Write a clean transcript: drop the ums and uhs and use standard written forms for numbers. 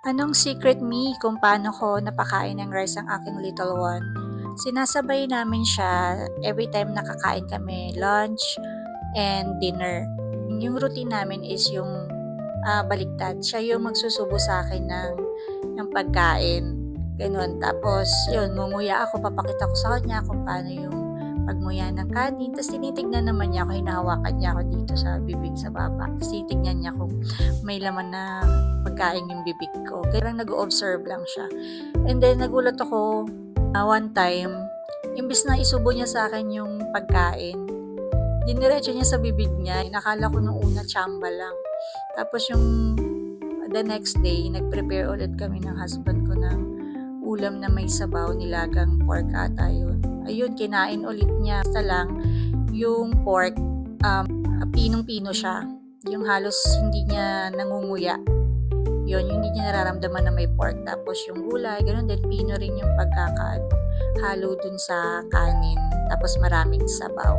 Anong secret me kung paano ko napakain ng rice ang aking little one? Sinasabay namin siya every time nakakain kami, lunch and dinner. Yung routine namin is yung baliktad. Siya yung magsusubo sa akin ng pagkain. Ganun. Tapos, yun, mumuya ako, papakita ko sa kanya kung paano yung pagmuya ng kanin. Tapos, tinitignan naman niya ako, hinahawakan niya ako dito sa bibig sa baba. Tapos, tinitignan niya kung may laman na pagkain yung bibig ko. Kaya lang nag-observe lang siya. And then, nagulat ako one time, imbis na isubo niya sa akin yung pagkain, diniretso niya sa bibig niya. Nakala ko nung una, tsamba lang. Tapos yung the next day, nag-prepare ulit kami ng husband ko ng ulam na may sabaw, nilagang pork ata yun. Ayun, kinain ulit niya. Basta lang, yung pork, pinong-pino siya. Yung halos hindi niya nangunguya. Yun, yung hindi niya nararamdaman na may pork. Tapos yung gulay, ganun din, pino rin yung halo dun sa kanin. Tapos maraming sabaw.